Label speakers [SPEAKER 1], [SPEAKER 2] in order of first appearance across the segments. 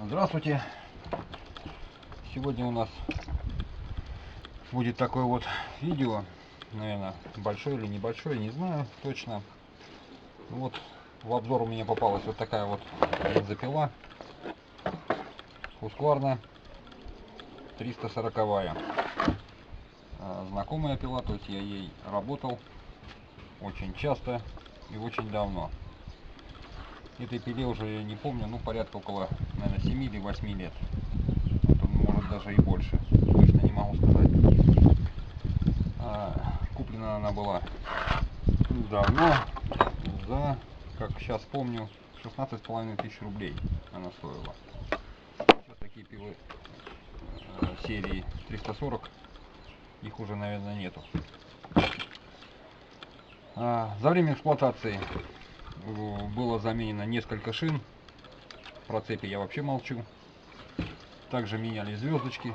[SPEAKER 1] Здравствуйте! Сегодня у нас будет такое вот видео, наверное, большое или небольшое, не знаю точно. Вот в обзор у меня попалась вот такая вот бензопила Husqvarna 340-я. Знакомая пила, то есть я ей работал очень часто и очень давно. Этой пиле уже не помню, ну порядка около, наверное, 7 или 8 лет. Может даже и больше, точно не могу сказать. Куплена она была давно, за, как сейчас помню, 16,5 тысяч рублей она стоила. Сейчас такие пилы серии 340, их уже, наверное, нету. За время эксплуатации было заменено несколько шин. Про цепи я вообще молчу. Также меняли звездочки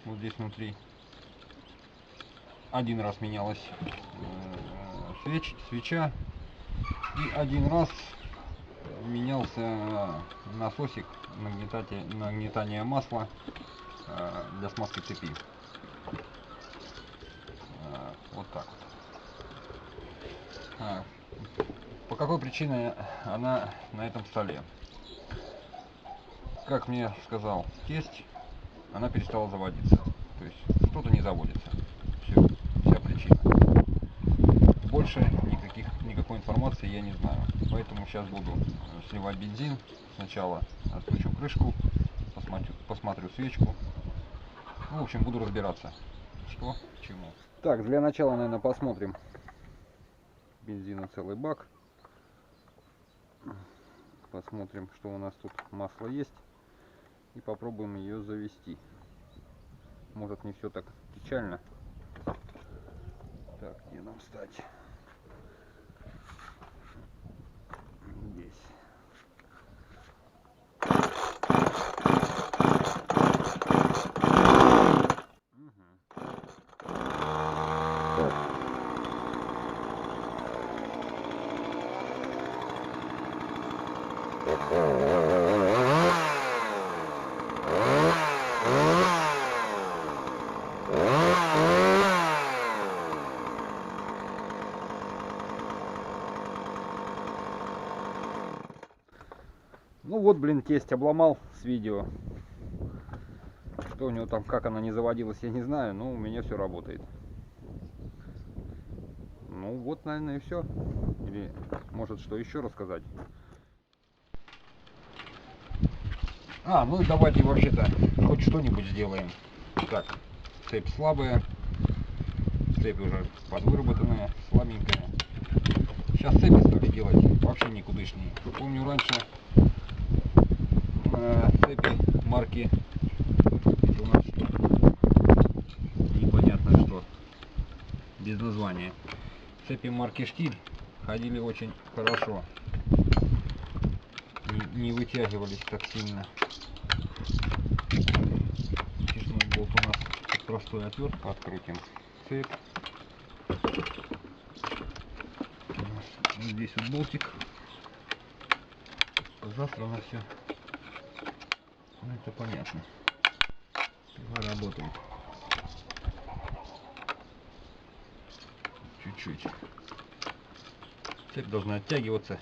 [SPEAKER 1] вот здесь внутри. Один раз менялась свеча, и один раз менялся насосик нагнетания масла для смазки цепи. Вот так вот. По какой причине она на этом столе? Как мне сказал тесть, она перестала заводиться. То есть что-то не заводится. Все, вся причина. Больше никакой информации я не знаю. Поэтому сейчас буду сливать бензин. Сначала откручу крышку, посмотрю свечку. Ну, в общем, буду разбираться, что к чему. Так, для начала, наверное, посмотрим. Бензина целый бак. Посмотрим, что у нас тут масло есть. И попробуем ее завести. Может, не все так печально. Так, где нам встать? Здесь. Ну вот, блин, тесть обломал с видео. Что у него там, как она не заводилась, я не знаю, но у меня все работает. Ну вот, наверное, и все. Или может что еще рассказать? Ну и давайте вообще-то хоть что-нибудь сделаем. Так, цепь слабая. Цепь уже подвыработанная, слабенькая. Сейчас цепи стали делать вообще никудышнее. Помню раньше цепи марки, это у нас непонятно что, без названия. Цепи марки Штиль ходили очень хорошо, не вытягивались так сильно. Честной болт у нас простой, отвертка, открутим цепь. Здесь вот болтик, засрано все. Ну, это понятно. Пила работает. Чуть-чуть. Цепь должна оттягиваться.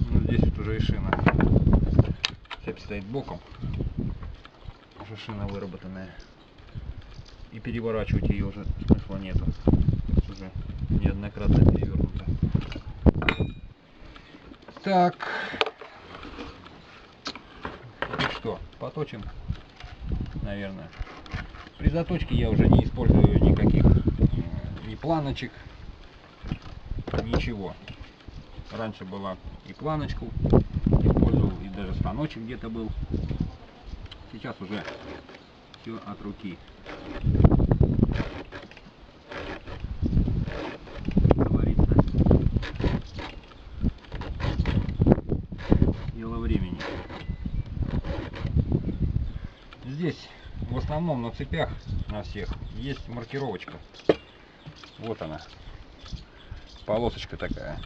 [SPEAKER 1] Ну, здесь вот уже и шина. Цепь стоит боком. Уже шина выработанная. И переворачивать ее уже смысла нету. Уже неоднократно перевернута. Так. И что? Поточим, наверное. При заточке я уже не использую никаких ни планочек, ничего. Раньше была и планочку использовал, и даже станочек где-то был. Сейчас уже все от руки. Говорится, дело времени. Здесь в основном на цепях, на всех, есть маркировочка. Вот она. Полосочка такая.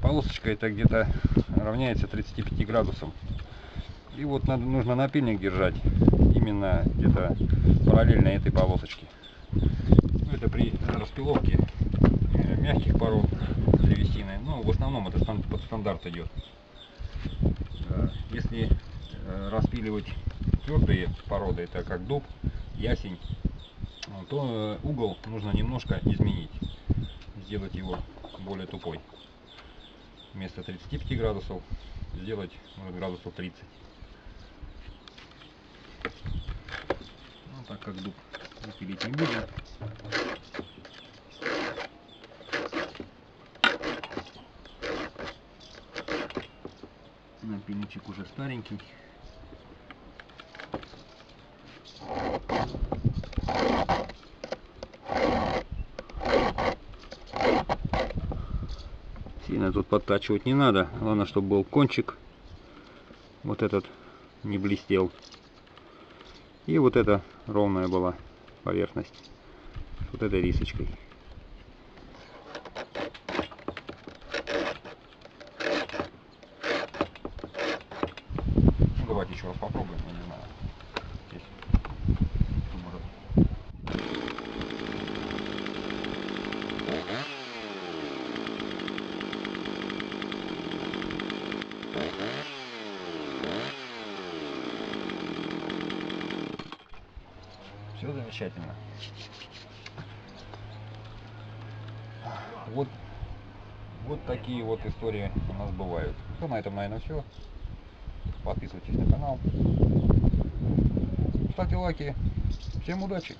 [SPEAKER 1] Полосочка это где-то равняется 35 градусам. И вот нужно напильник держать именно где-то параллельно этой полосочке. Это при распиловке мягких пород древесины. Ну, в основном это под стандарт идет. Если распиливать твердые породы, это как дуб, ясень, то угол нужно немножко изменить, сделать его более тупой. Вместо 35 градусов сделать, может, градусов 30. Ну, так как дуб пилить не будем. Напильничек уже старенький. Сильно тут подтачивать не надо. Главное, чтобы был кончик. Вот этот не блестел. И вот эта ровная была поверхность. Вот этой рисочкой. Ну, давайте еще раз попробуем, я не знаю. Здесь. Все замечательно. Вот такие вот истории у нас бывают. Ну, на этом, наверное, все. Подписывайтесь на канал. Ставьте лайки. Всем удачи!